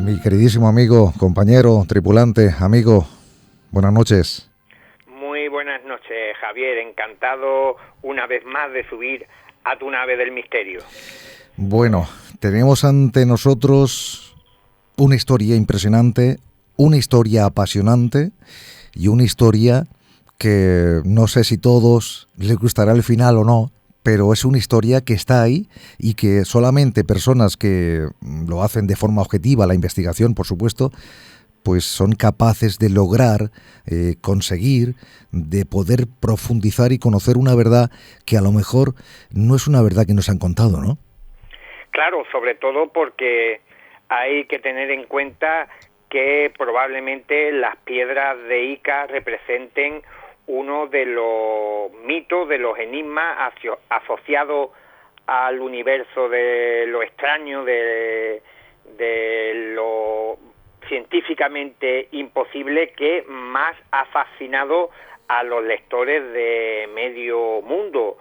Mi queridísimo amigo, compañero, tripulante, amigo, buenas noches. Muy buenas noches, Javier. Encantado una vez más de subir a tu nave del misterio. Bueno, tenemos ante nosotros una historia impresionante, una historia apasionante y una historia que no sé si todos les gustará el final o no, pero es una historia que está ahí y que solamente personas que lo hacen de forma objetiva, la investigación, por supuesto, pues son capaces de lograr conseguir, de poder profundizar y conocer una verdad que a lo mejor no es una verdad que nos han contado, ¿no? Claro, sobre todo porque hay que tener en cuenta que probablemente las piedras de Ica representen uno de los mitos, de los enigmas asociados al universo de lo extraño, de lo científicamente imposible que más ha fascinado a los lectores de medio mundo.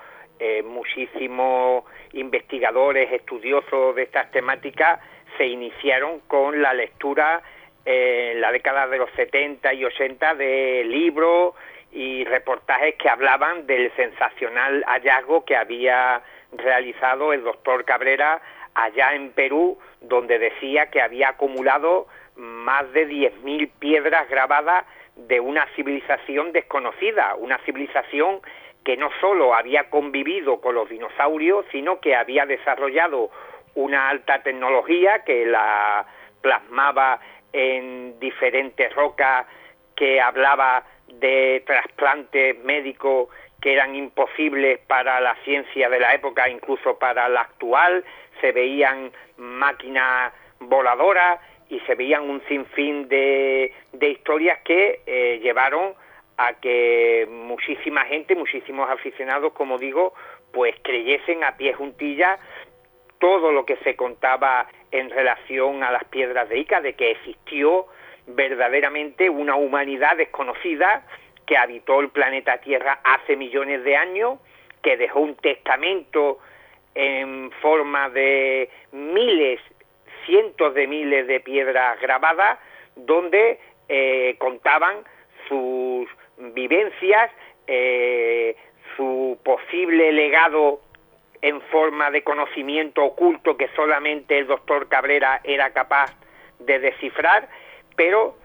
Muchísimos investigadores, estudiosos de estas temáticas se iniciaron con la lectura en la década de los 70 y 80 de libros y reportajes que hablaban del sensacional hallazgo que había realizado el doctor Cabrera allá en Perú, donde decía que había acumulado más de 10.000 piedras grabadas de una civilización desconocida, una civilización que no solo había convivido con los dinosaurios, sino que había desarrollado una alta tecnología que la plasmaba en diferentes rocas, que hablaba de trasplantes médicos que eran imposibles para la ciencia de la época, incluso para la actual. Se veían máquinas voladoras y se veían un sinfín de historias que llevaron a que muchísima gente, muchísimos aficionados, como digo, pues creyesen a pie juntillas todo lo que se contaba en relación a las piedras de Ica, de que existió verdaderamente una humanidad desconocida que habitó el planeta Tierra hace millones de años, que dejó un testamento en forma de miles, cientos de miles de piedras grabadas, donde contaban sus vivencias, su posible legado en forma de conocimiento oculto que solamente el doctor Cabrera era capaz de descifrar, pero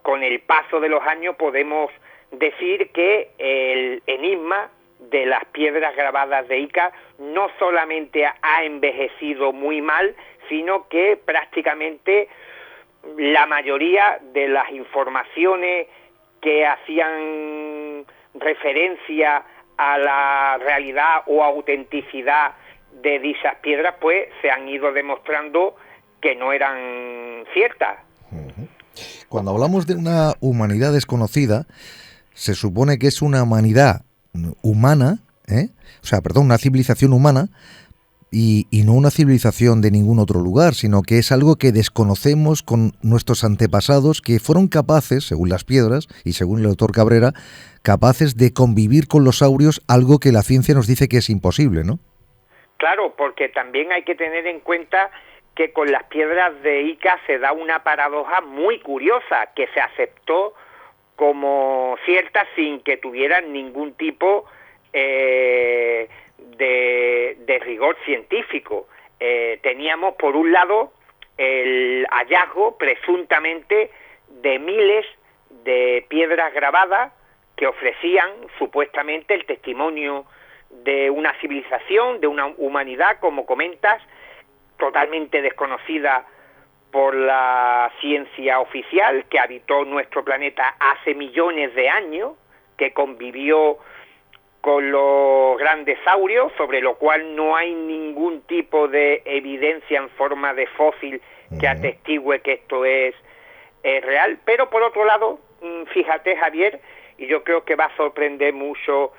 con el paso de los años podemos decir que el enigma de las piedras grabadas de Ica no solamente ha envejecido muy mal, sino que prácticamente la mayoría de las informaciones que hacían referencia a la realidad o autenticidad de dichas piedras, pues se han ido demostrando que no eran ciertas. Cuando hablamos de una humanidad desconocida, se supone que es una humanidad humana, una civilización humana, y no una civilización de ningún otro lugar, sino que es algo que desconocemos con nuestros antepasados, que fueron capaces, según las piedras y según el doctor Cabrera, capaces de convivir con los saurios, algo que la ciencia nos dice que es imposible, ¿no? Claro, porque también hay que tener en cuenta que con las piedras de Ica se da una paradoja muy curiosa, que se aceptó como cierta sin que tuvieran ningún tipo de rigor científico. Teníamos por un lado el hallazgo presuntamente de miles de piedras grabadas que ofrecían supuestamente el testimonio de una civilización, de una humanidad, como comentas, totalmente desconocida por la ciencia oficial, que habitó nuestro planeta hace millones de años, que convivió con los grandes saurios, sobre lo cual no hay ningún tipo de evidencia en forma de fósil que atestigue que esto es real. Pero por otro lado, fíjate, Javier, y yo creo que va a sorprender mucho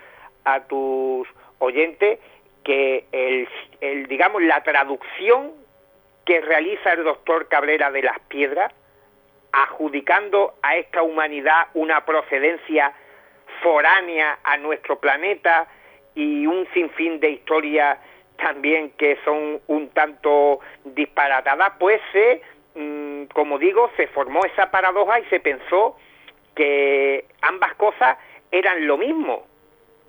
a tus oyentes, que digamos, la traducción que realiza el doctor Cabrera de las piedras, adjudicando a esta humanidad una procedencia foránea a nuestro planeta y un sinfín de historias también que son un tanto disparatadas, pues como digo, se formó esa paradoja y se pensó que ambas cosas eran lo mismo,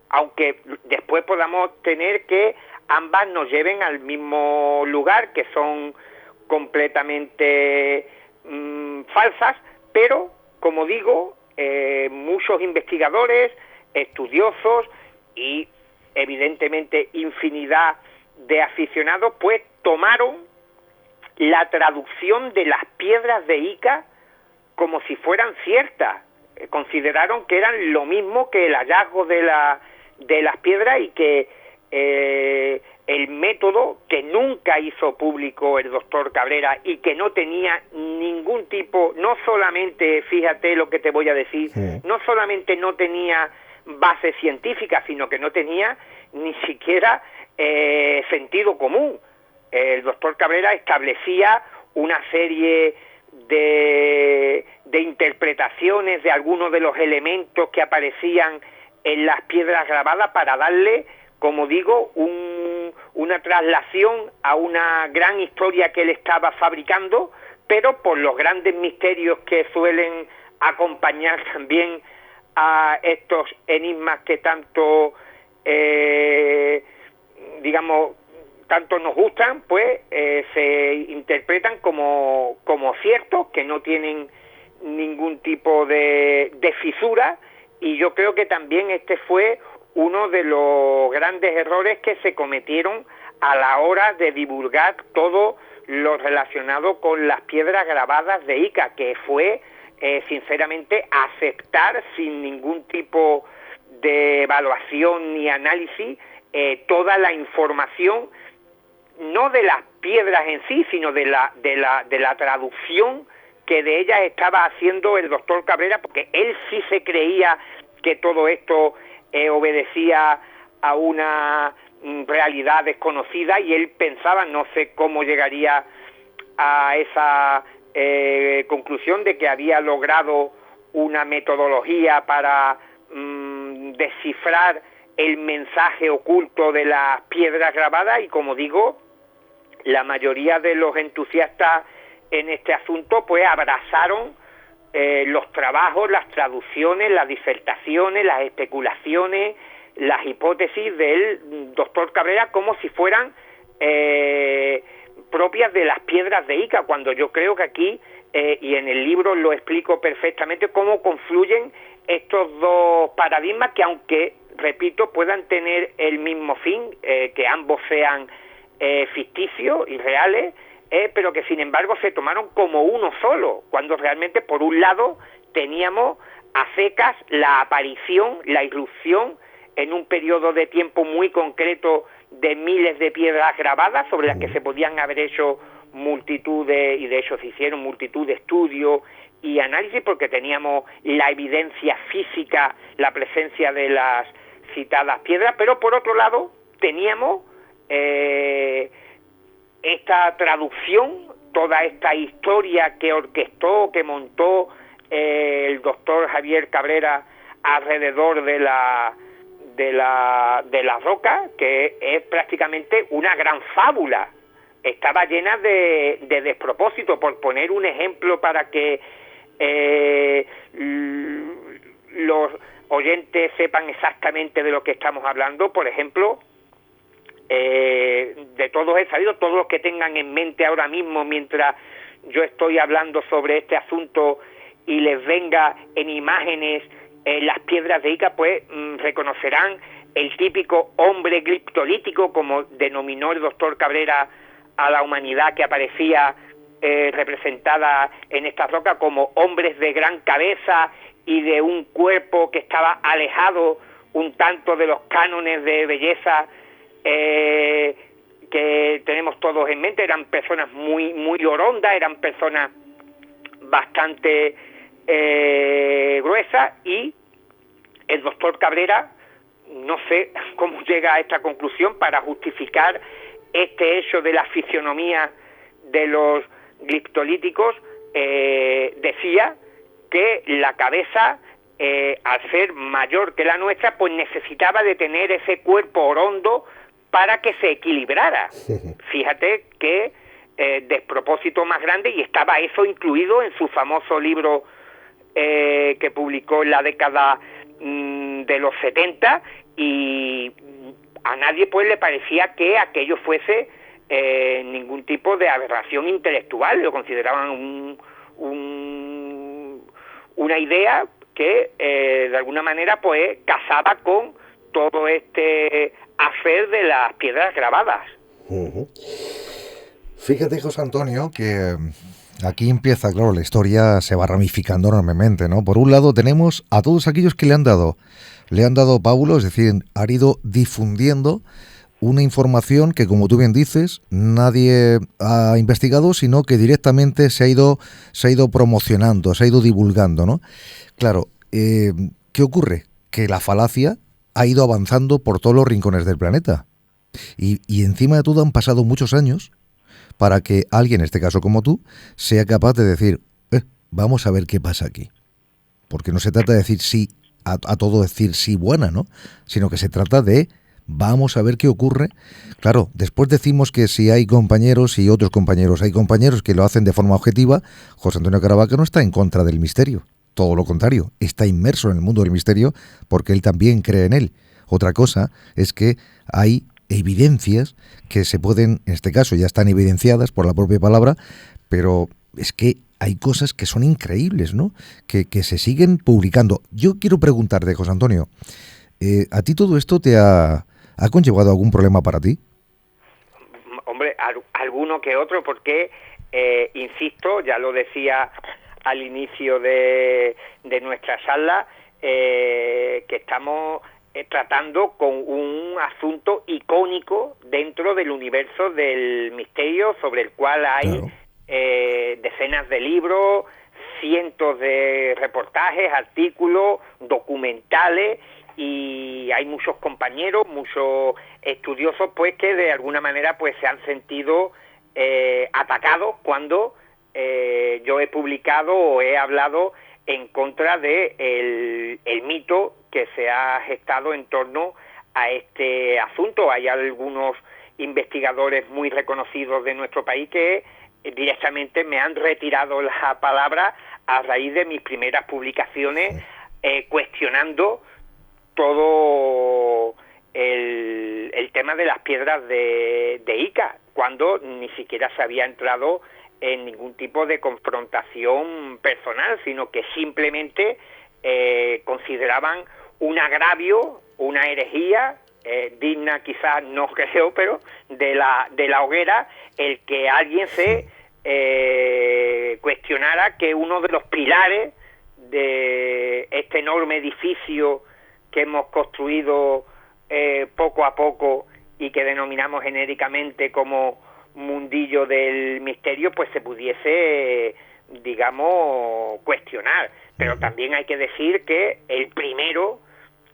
aunque después podamos tener que ambas nos lleven al mismo lugar, que son completamente falsas, pero, como digo, muchos investigadores, estudiosos y evidentemente infinidad de aficionados, pues tomaron la traducción de las piedras de Ica como si fueran ciertas. Consideraron que eran lo mismo que el hallazgo de las piedras, y que el método que nunca hizo público el doctor Cabrera y que no tenía ningún tipo, no solamente, fíjate lo que te voy a decir, no solamente no tenía base científica, sino que no tenía ni siquiera sentido común. El doctor Cabrera establecía una serie de interpretaciones de algunos de los elementos que aparecían en las piedras grabadas para darle, como digo, una traslación a una gran historia que él estaba fabricando, pero por los grandes misterios que suelen acompañar también a estos enigmas que tanto, tanto nos gustan, pues se interpretan como ciertos, que no tienen ningún tipo de fisura, y yo creo que también este fue uno de los grandes errores que se cometieron a la hora de divulgar todo lo relacionado con las piedras grabadas de Ica, que fue, sinceramente, aceptar sin ningún tipo de evaluación ni análisis toda la información, no de las piedras en sí, sino de la traducción que de ellas estaba haciendo el doctor Cabrera, porque él sí se creía que todo esto obedecía a una realidad desconocida, y él pensaba, no sé cómo llegaría a esa conclusión de que había logrado una metodología para descifrar el mensaje oculto de las piedras grabadas, y como digo, la mayoría de los entusiastas en este asunto pues abrazaron los trabajos, las traducciones, las disertaciones, las especulaciones, las hipótesis del doctor Cabrera como si fueran propias de las piedras de Ica, cuando yo creo que aquí, y en el libro lo explico perfectamente, cómo confluyen estos dos paradigmas que, aunque, repito, puedan tener el mismo fin, que ambos sean ficticios y reales, pero que sin embargo se tomaron como uno solo, cuando realmente por un lado teníamos a secas la aparición, la irrupción en un periodo de tiempo muy concreto de miles de piedras grabadas sobre las que se podían haber hecho multitud y de hecho se hicieron multitud de estudios y análisis, porque teníamos la evidencia física, la presencia de las citadas piedras, pero por otro lado teníamos esta traducción, toda esta historia que orquestó, que montó el doctor Javier Cabrera alrededor de la roca, que es prácticamente una gran fábula. Estaba llena de despropósito. Por poner un ejemplo para que los oyentes sepan exactamente de lo que estamos hablando, por ejemplo, de todos he sabido, todos los que tengan en mente ahora mismo mientras yo estoy hablando sobre este asunto y les venga en imágenes las piedras de Ica, pues reconocerán el típico hombre gliptolítico, como denominó el doctor Cabrera a la humanidad que aparecía representada en esta roca, como hombres de gran cabeza y de un cuerpo que estaba alejado un tanto de los cánones de belleza que tenemos todos en mente. Eran personas muy orondas, eran personas bastante gruesas, y el doctor Cabrera, no sé cómo llega a esta conclusión para justificar este hecho de la fisionomía de los gliptolíticos, decía que la cabeza, al ser mayor que la nuestra, pues necesitaba de tener ese cuerpo orondo para que se equilibrara. Fíjate qué despropósito más grande, y estaba eso incluido en su famoso libro que publicó en la década de los 70, y a nadie pues le parecía que aquello fuese ningún tipo de aberración intelectual. Lo consideraban una idea que de alguna manera pues casaba con todo este hacer de las piedras grabadas. Fíjate, José Antonio, que aquí empieza, claro, la historia se va ramificando enormemente, ¿no? Por un lado tenemos a todos aquellos que le han dado pábulo, es decir, han ido difundiendo una información que, como tú bien dices, nadie ha investigado, sino que directamente se ha ido promocionando, se ha ido divulgando, ¿no? Claro, ¿qué ocurre? Que la falacia ha ido avanzando por todos los rincones del planeta. Y encima de todo han pasado muchos años para que alguien, en este caso como tú, sea capaz de decir, vamos a ver qué pasa aquí. Porque no se trata de decir sí, a todo decir sí buena, ¿no? Sino que se trata de vamos a ver qué ocurre. Claro, después decimos que si hay compañeros y otros compañeros, hay compañeros que lo hacen de forma objetiva. José Antonio Caravaca no está en contra del misterio, todo lo contrario, está inmerso en el mundo del misterio porque él también cree en él. Otra cosa es que hay evidencias que se pueden, en este caso ya están evidenciadas por la propia palabra, pero es que hay cosas que son increíbles, ¿no? Que se siguen publicando. Yo quiero preguntarte, José Antonio, ¿a ti todo esto te ha conllevado algún problema para ti? Hombre, alguno que otro, porque, insisto, ya lo decía al inicio de nuestra charla, que estamos tratando con un asunto icónico dentro del universo del misterio, sobre el cual hay Claro. Decenas de libros, cientos de reportajes, artículos, documentales, y hay muchos compañeros, muchos estudiosos, pues que de alguna manera pues se han sentido atacados cuando yo he publicado o he hablado en contra de el mito que se ha gestado en torno a este asunto. Hay algunos investigadores muy reconocidos de nuestro país que directamente me han retirado la palabra a raíz de mis primeras publicaciones, cuestionando todo el tema de las piedras de Ica, cuando ni siquiera se había entrado en ningún tipo de confrontación personal, sino que simplemente consideraban un agravio, una herejía, digna quizás, no creo, pero de la hoguera, el que alguien se cuestionara que uno de los pilares de este enorme edificio que hemos construido poco a poco y que denominamos genéricamente como mundillo del misterio, pues se pudiese, digamos, cuestionar. Pero también hay que decir que el primero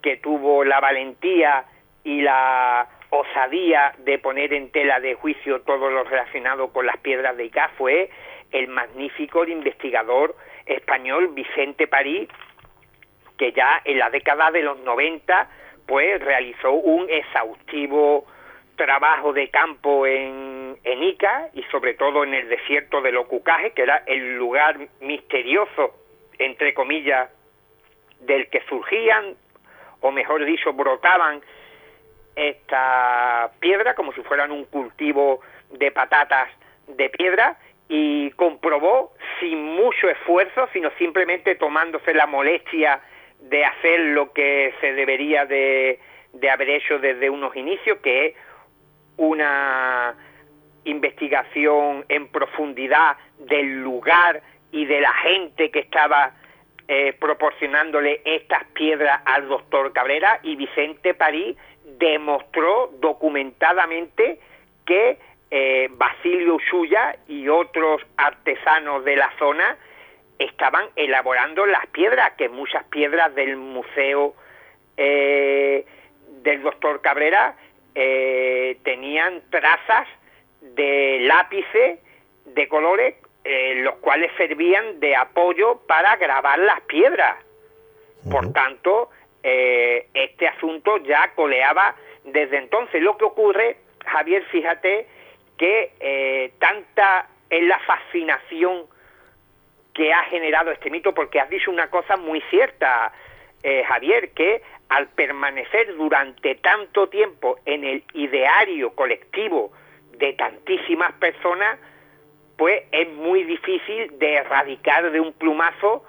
que tuvo la valentía y la osadía de poner en tela de juicio todo lo relacionado con las piedras de Ica fue el magnífico investigador español Vicente París, que ya en la década de los 90 pues realizó un exhaustivo trabajo de campo en Ica y sobre todo en el desierto de los Cucajes, que era el lugar misterioso, entre comillas, del que surgían, o mejor dicho, brotaban esta piedra como si fueran un cultivo de patatas de piedra, y comprobó sin mucho esfuerzo, sino simplemente tomándose la molestia de hacer lo que se debería de haber hecho desde unos inicios, que es una investigación en profundidad del lugar y de la gente que estaba proporcionándole estas piedras al doctor Cabrera, y Vicente París demostró documentadamente que Basilio Usulla y otros artesanos de la zona estaban elaborando las piedras, que muchas piedras del museo del doctor Cabrera tenían trazas de lápices de colores, los cuales servían de apoyo para grabar las piedras. Por tanto, este asunto ya coleaba desde entonces. Lo que ocurre, Javier, fíjate que tanta es la fascinación que ha generado este mito, porque has dicho una cosa muy cierta, Javier, que al permanecer durante tanto tiempo en el ideario colectivo de tantísimas personas, pues es muy difícil de erradicar de un plumazo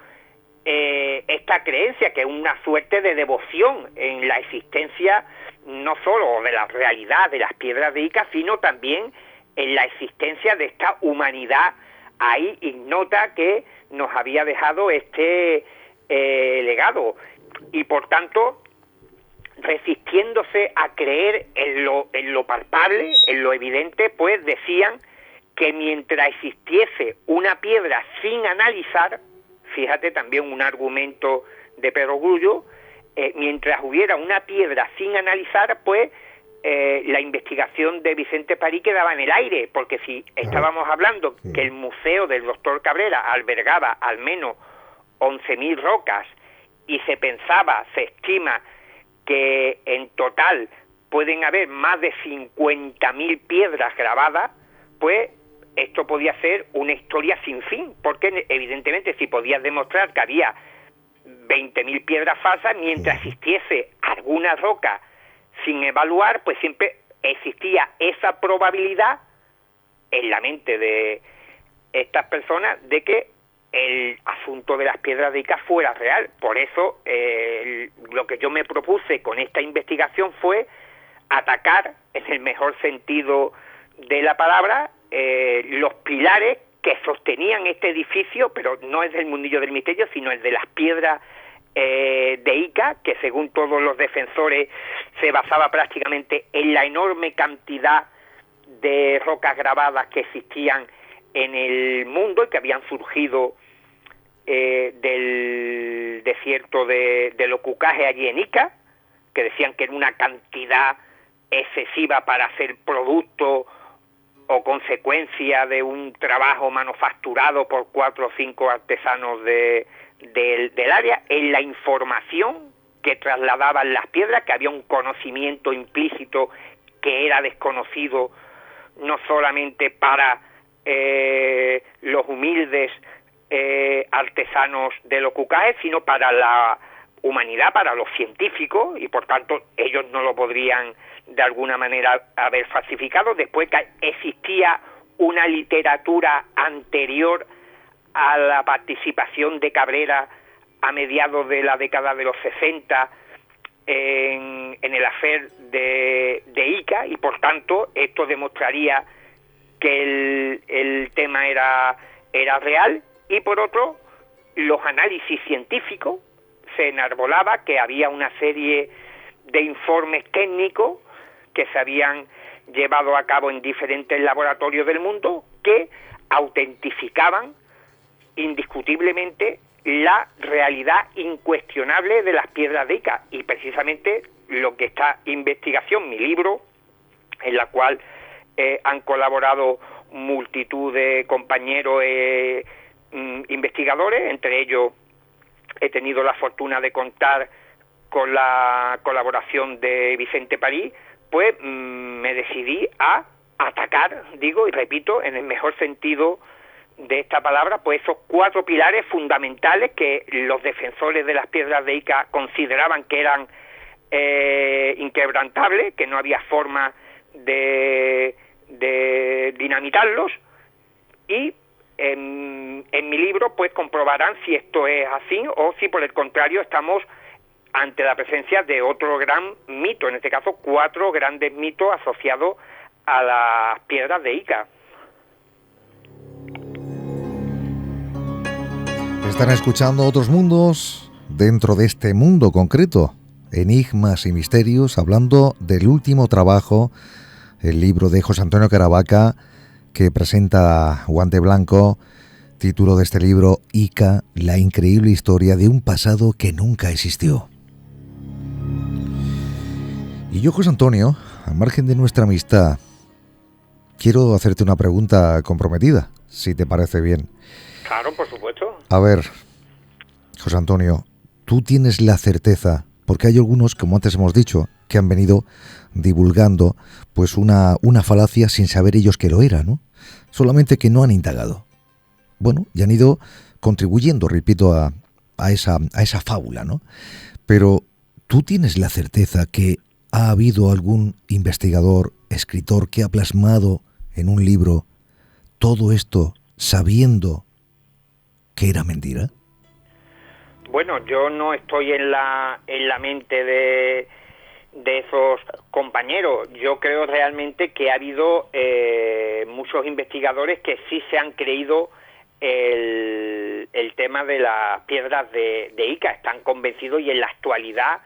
esta creencia, que es una suerte de devoción en la existencia no solo de la realidad de las piedras de Ica, sino también en la existencia de esta humanidad ahí ignota que nos había dejado este legado. Y por tanto, resistiéndose a creer en lo palpable, en lo evidente, pues decían que mientras existiese una piedra sin analizar, fíjate también un argumento de Pedro Grullo, mientras hubiera una piedra sin analizar, pues la investigación de Vicente Parí quedaba en el aire, porque si estábamos hablando que el museo del doctor Cabrera albergaba al menos 11.000 rocas y se estima que en total pueden haber más de 50.000 piedras grabadas, pues esto podía ser una historia sin fin, porque evidentemente si podías demostrar que había 20.000 piedras falsas, mientras existiese alguna roca sin evaluar, pues siempre existía esa probabilidad en la mente de estas personas de que el asunto de las piedras de Ica fuera real. Por eso lo que yo me propuse con esta investigación fue atacar, en el mejor sentido de la palabra, los pilares que sostenían este edificio, pero no es del mundillo del misterio, sino el de las piedras de Ica, que según todos los defensores se basaba prácticamente en la enorme cantidad de rocas grabadas que existían en el mundo y que habían surgido del desierto de los Cucajes allí en Ica, que decían que era una cantidad excesiva para hacer producto o consecuencia de un trabajo manufacturado por 4 o 5 artesanos del área. En la información que trasladaban las piedras, que había un conocimiento implícito que era desconocido no solamente para los humildes artesanos de los Cucajes, sino para la humanidad, para los científicos, y por tanto ellos no lo podrían de alguna manera haber falsificado. Después que existía una literatura anterior a la participación de Cabrera a mediados de la década de los 60 en el affair de Ica, y por tanto esto demostraría que el tema era real. Y por otro, los análisis científicos, se enarbolaba que había una serie de informes técnicos que se habían llevado a cabo en diferentes laboratorios del mundo que autentificaban indiscutiblemente la realidad incuestionable de las piedras de Ica. Y precisamente lo que esta investigación, mi libro, en la cual han colaborado multitud de compañeros investigadores, entre ellos he tenido la fortuna de contar con la colaboración de Vicente Parí, pues me decidí a atacar, digo y repito, en el mejor sentido de esta palabra, pues esos 4 pilares fundamentales que los defensores de las piedras de Ica consideraban que eran inquebrantables, que no había forma de dinamitarlos, y en mi libro pues comprobarán si esto es así o si por el contrario estamos ante la presencia de otro gran mito, en este caso 4 grandes mitos asociados a las piedras de Ica. Están escuchando Otros Mundos dentro de este mundo concreto, enigmas y misterios, hablando del último trabajo, el libro de José Antonio Caravaca, que presenta Guante Blanco, título de este libro, Ica, la increíble historia de un pasado que nunca existió. Y yo, José Antonio, al margen de nuestra amistad, quiero hacerte una pregunta comprometida, si te parece bien. Claro, por supuesto. A ver, José Antonio, tú tienes la certeza, porque hay algunos, como antes hemos dicho, que han venido divulgando pues una falacia sin saber ellos que lo era, ¿no? Solamente que no han indagado. Bueno, y han ido contribuyendo, repito, a esa fábula, ¿no? Pero ¿tú tienes la certeza que ha habido algún investigador, escritor que ha plasmado en un libro todo esto sabiendo que era mentira? Bueno, yo no estoy en la mente de esos compañeros. Yo creo realmente que ha habido muchos investigadores que sí se han creído el tema de las piedras de Ica, están convencidos y en la actualidad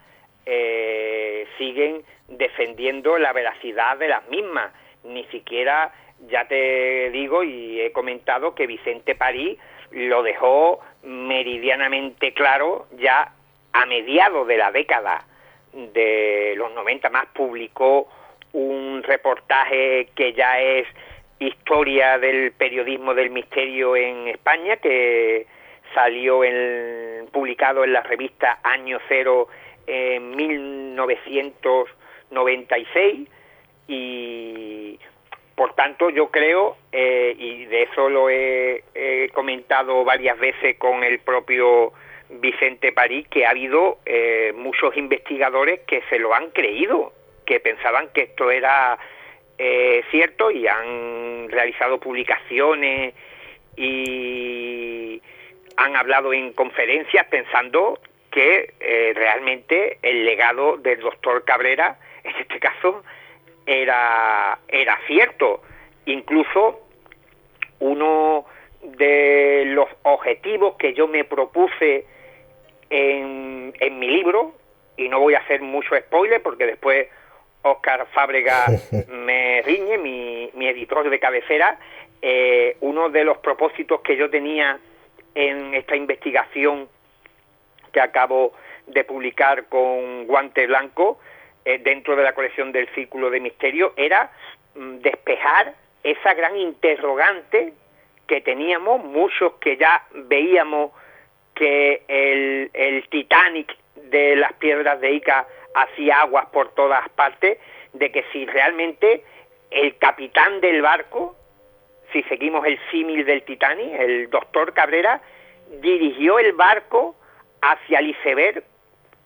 siguen defendiendo la veracidad de las mismas. Ni siquiera, ya te digo y he comentado que Vicente París lo dejó meridianamente claro ya a mediados de la década de los 90, más publicó un reportaje que ya es historia del periodismo del misterio en España, que salió publicado en la revista Año Cero en 1996, y por tanto yo creo, y de eso lo he comentado varias veces con el propio Vicente París, que ha habido muchos investigadores que se lo han creído, que pensaban que esto era cierto, y han realizado publicaciones y han hablado en conferencias pensando que realmente el legado del doctor Cabrera, en este caso, era cierto. Incluso uno de los objetivos que yo me propuse en mi libro, y no voy a hacer mucho spoiler porque después Óscar Fábrega me riñe, mi editor de cabecera, uno de los propósitos que yo tenía en esta investigación que acabo de publicar con Guante Blanco, dentro de la colección del Círculo de Misterio, era despejar esa gran interrogante que teníamos muchos, que ya veíamos que el Titanic de las piedras de Ica hacía aguas por todas partes, de que si realmente el capitán del barco, si seguimos el símil del Titanic, el doctor Cabrera, dirigió el barco hacia el iceberg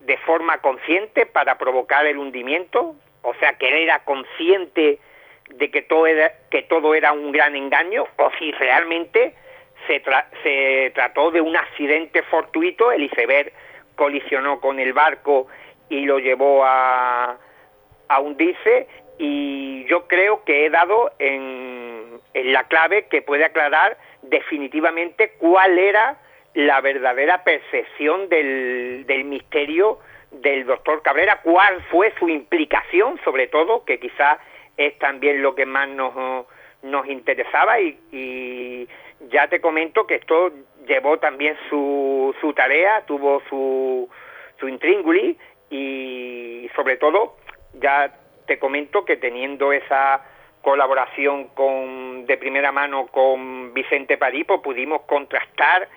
de forma consciente para provocar el hundimiento, o sea que él era consciente de que todo era un gran engaño, o si realmente se trató de un accidente fortuito, el iceberg colisionó con el barco y lo llevó a hundirse. Y yo creo que he dado en la clave que puede aclarar definitivamente cuál era la verdadera percepción del misterio del doctor Cabrera, cuál fue su implicación, sobre todo, que quizás es también lo que más nos interesaba, y ya te comento que esto llevó también su tarea, tuvo su intríngulis, y sobre todo ya te comento que teniendo esa colaboración de primera mano con Vicente París, pues pudimos contrastar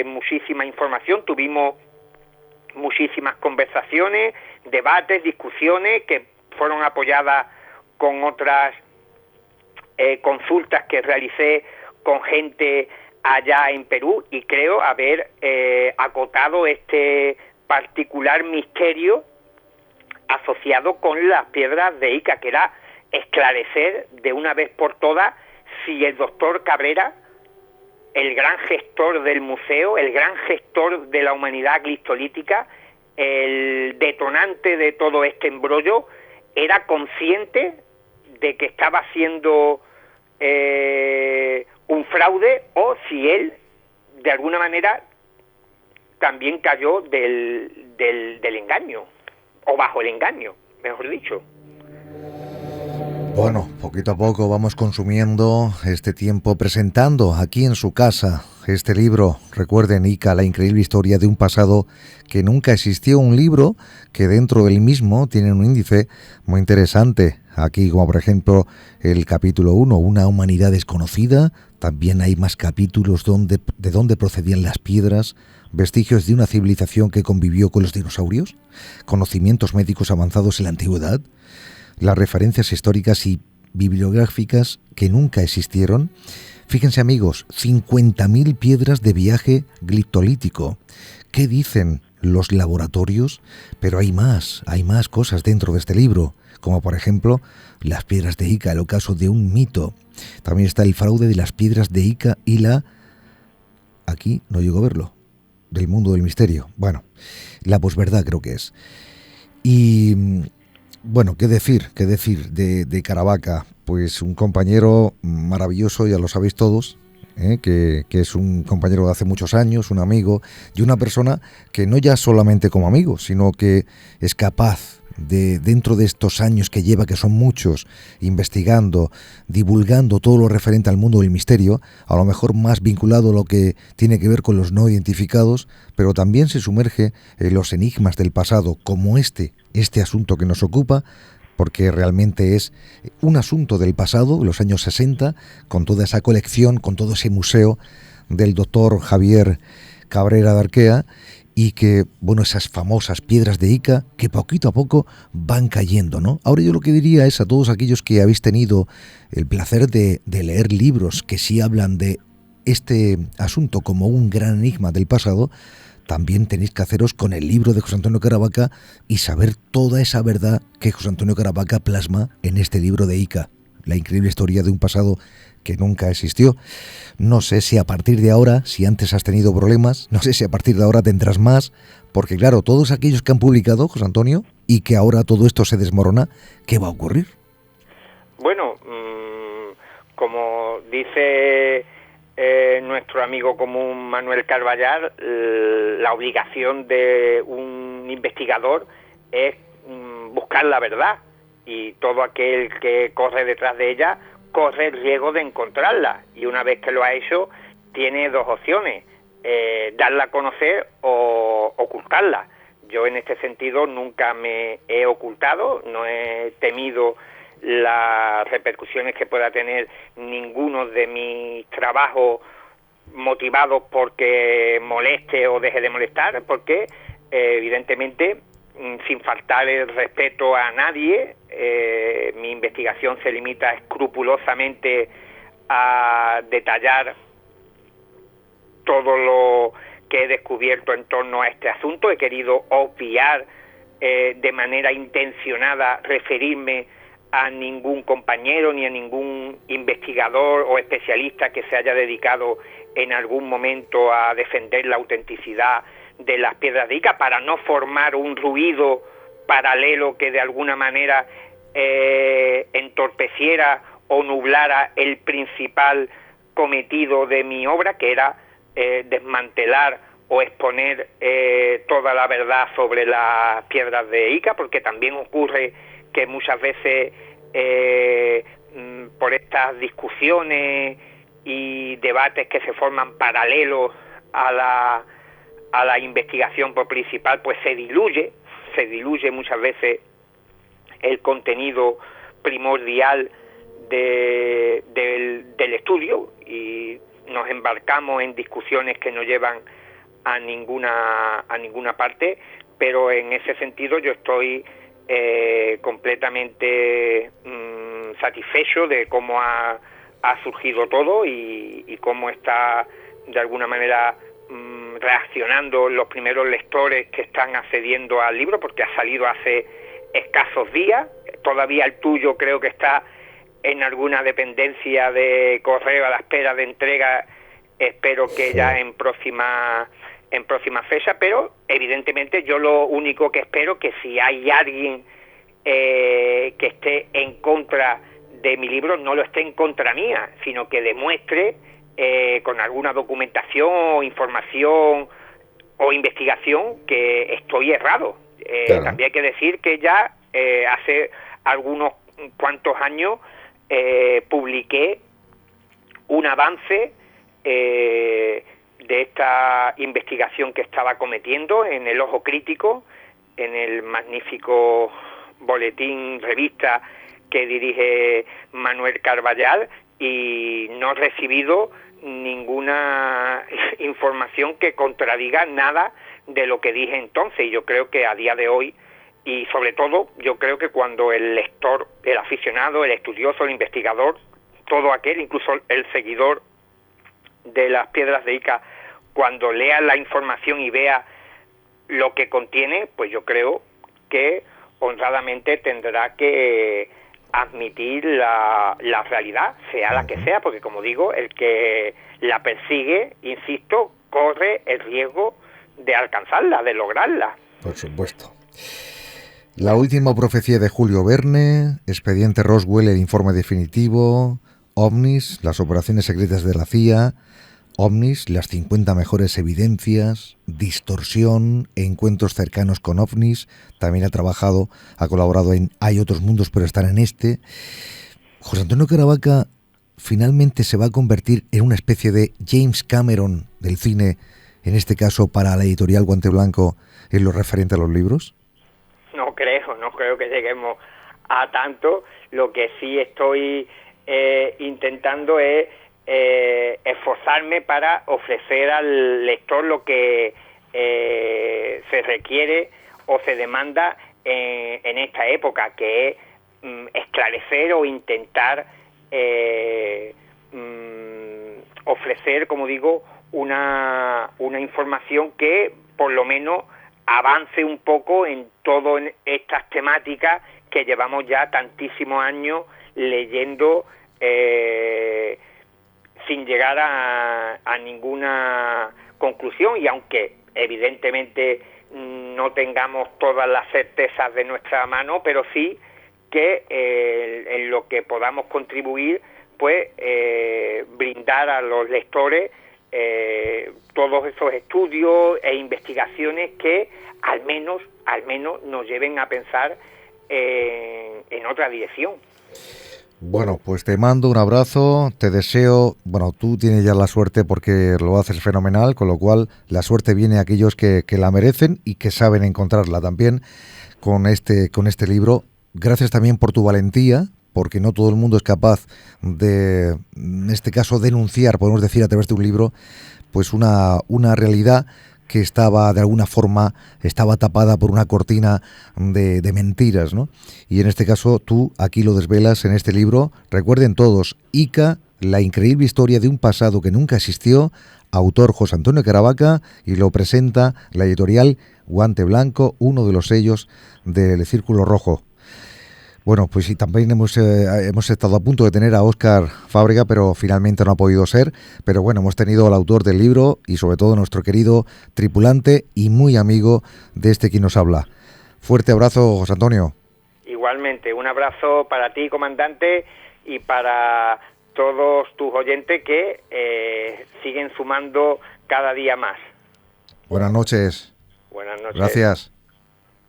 muchísima información, tuvimos muchísimas conversaciones, debates, discusiones que fueron apoyadas con otras consultas que realicé con gente allá en Perú, y creo haber acotado este particular misterio asociado con las piedras de Ica, que era esclarecer de una vez por todas si el doctor Cabrera, el gran gestor del museo, el gran gestor de la humanidad glistolítica, el detonante de todo este embrollo, era consciente de que estaba haciendo un fraude, o si él de alguna manera también cayó del engaño, o bajo el engaño, mejor dicho. Bueno, poquito a poco vamos consumiendo este tiempo presentando aquí en su casa este libro, recuerden, Ica, la increíble historia de un pasado que nunca existió, un libro que dentro del mismo tiene un índice muy interesante. Aquí, como por ejemplo, el capítulo 1, una humanidad desconocida. También hay más capítulos de dónde procedían las piedras, vestigios de una civilización que convivió con los dinosaurios, conocimientos médicos avanzados en la antigüedad, las referencias históricas y bibliográficas que nunca existieron. Fíjense, amigos, 50.000 piedras de viaje gliptolítico. ¿Qué dicen los laboratorios? Pero hay más cosas dentro de este libro, como por ejemplo las piedras de Ica, el ocaso de un mito. También está el fraude de las piedras de Ica y aquí no llego a verlo, del mundo del misterio. Bueno, la posverdad creo que es. Y bueno, ¿qué decir de Caravaca? Pues un compañero maravilloso, ya lo sabéis todos, que es un compañero de hace muchos años, un amigo y una persona que no ya solamente como amigo, sino que es capaz de, dentro de estos años que lleva, que son muchos, investigando, divulgando todo lo referente al mundo del misterio, a lo mejor más vinculado a lo que tiene que ver con los no identificados, pero también se sumerge en los enigmas del pasado, como este asunto que nos ocupa, porque realmente es un asunto del pasado, de los años 60, con toda esa colección, con todo ese museo del doctor Javier Cabrera de Arquea, y que, bueno, esas famosas piedras de Ica que poquito a poco van cayendo, ¿no? Ahora yo lo que diría es a todos aquellos que habéis tenido el placer de leer libros que sí hablan de este asunto como un gran enigma del pasado, también tenéis que haceros con el libro de José Antonio Caravaca y saber toda esa verdad que José Antonio Caravaca plasma en este libro de Ica, la increíble historia de un pasado que nunca existió. No sé si a partir de ahora, si antes has tenido problemas, no sé si a partir de ahora tendrás más, porque claro, todos aquellos que han publicado, José Antonio, y que ahora todo esto se desmorona, ¿qué va a ocurrir? Bueno, como dice nuestro amigo común Manuel Carballar, la obligación de un investigador es buscar la verdad, y todo aquel que corre detrás de ella corre el riesgo de encontrarla, y una vez que lo ha hecho tiene dos opciones: darla a conocer o ocultarla. Yo en este sentido nunca me he ocultado, no he temido las repercusiones que pueda tener ninguno de mis trabajos motivados porque moleste o deje de molestar, porque evidentemente, sin faltar el respeto a nadie, mi investigación se limita escrupulosamente a detallar todo lo que he descubierto en torno a este asunto. He querido obviar de manera intencionada referirme a ningún compañero ni a ningún investigador o especialista que se haya dedicado en algún momento a defender la autenticidad de las piedras de Ica, para no formar un ruido paralelo que de alguna manera entorpeciera o nublara el principal cometido de mi obra, que era desmantelar o exponer toda la verdad sobre las piedras de Ica, porque también ocurre que muchas veces por estas discusiones y debates que se forman paralelos a la investigación principal, pues se diluye muchas veces el contenido primordial del estudio, y nos embarcamos en discusiones que no llevan a ninguna parte. Pero en ese sentido yo estoy completamente satisfecho de cómo ha surgido todo y cómo está de alguna manera reaccionando los primeros lectores que están accediendo al libro, porque ha salido hace escasos días. Todavía el tuyo creo que está en alguna dependencia de correo a la espera de entrega. Espero que ya en próxima fecha, pero evidentemente yo lo único que espero que si hay alguien que esté en contra de mi libro, no lo esté en contra mía, sino que demuestre con alguna documentación o información o investigación que estoy errado. Claro. También hay que decir que ya hace algunos cuantos años esta investigación que estaba cometiendo en El Ojo Crítico, en el magnífico boletín, revista que dirige Manuel Carballal, y no he recibido ninguna información que contradiga nada de lo que dije entonces. Y yo creo que a día de hoy, y sobre todo yo creo que cuando el lector, el aficionado, el estudioso, el investigador, todo aquel, incluso el seguidor de las piedras de Ica, cuando lea la información y vea lo que contiene, pues yo creo que honradamente tendrá que admitir la realidad, sea la que sea, porque como digo, el que la persigue, insisto, corre el riesgo de alcanzarla, de lograrla. Por supuesto. La última profecía de Julio Verne, Expediente Roswell, el informe definitivo, OVNIs, las operaciones secretas de la CIA, OVNIs, las 50 mejores evidencias, distorsión, encuentros cercanos con OVNIs. También ha colaborado en Hay otros mundos, pero están en este. José Antonio Caravaca finalmente se va a convertir en una especie de James Cameron del cine, en este caso para la editorial Guante Blanco, en lo referente a los libros. No creo que lleguemos a tanto. Lo que sí estoy intentando es esforzarme para ofrecer al lector lo que se requiere o se demanda en esta época, que es esclarecer o intentar ofrecer, como digo, una información que por lo menos avance un poco en todas estas temáticas que llevamos ya tantísimos años leyendo sin llegar a ninguna conclusión. Y aunque evidentemente no tengamos todas las certezas de nuestra mano, pero sí que en lo que podamos contribuir, pues brindar a los lectores todos esos estudios e investigaciones que al menos nos lleven a pensar en otra dirección. Bueno, pues te mando un abrazo, te deseo, bueno, tú tienes ya la suerte porque lo haces fenomenal, con lo cual la suerte viene a aquellos que la merecen y que saben encontrarla también con este libro. Gracias también por tu valentía, porque no todo el mundo es capaz de, en este caso, denunciar, podemos decir, a través de un libro, pues una realidad que estaba, de alguna forma, estaba tapada por una cortina de mentiras, ¿no? Y en este caso, tú aquí lo desvelas en este libro. Recuerden todos, Ica, la increíble historia de un pasado que nunca existió, autor José Antonio Caravaca, y lo presenta la editorial Guante Blanco, uno de los sellos del Círculo Rojo. Bueno, pues sí, también hemos estado a punto de tener a Óscar Fábrega, pero finalmente no ha podido ser. Pero bueno, hemos tenido al autor del libro y sobre todo nuestro querido tripulante y muy amigo de este quien nos habla. Fuerte abrazo, José Antonio. Igualmente, un abrazo para ti, comandante, y para todos tus oyentes que siguen sumando cada día más. Buenas noches. Buenas noches. Gracias.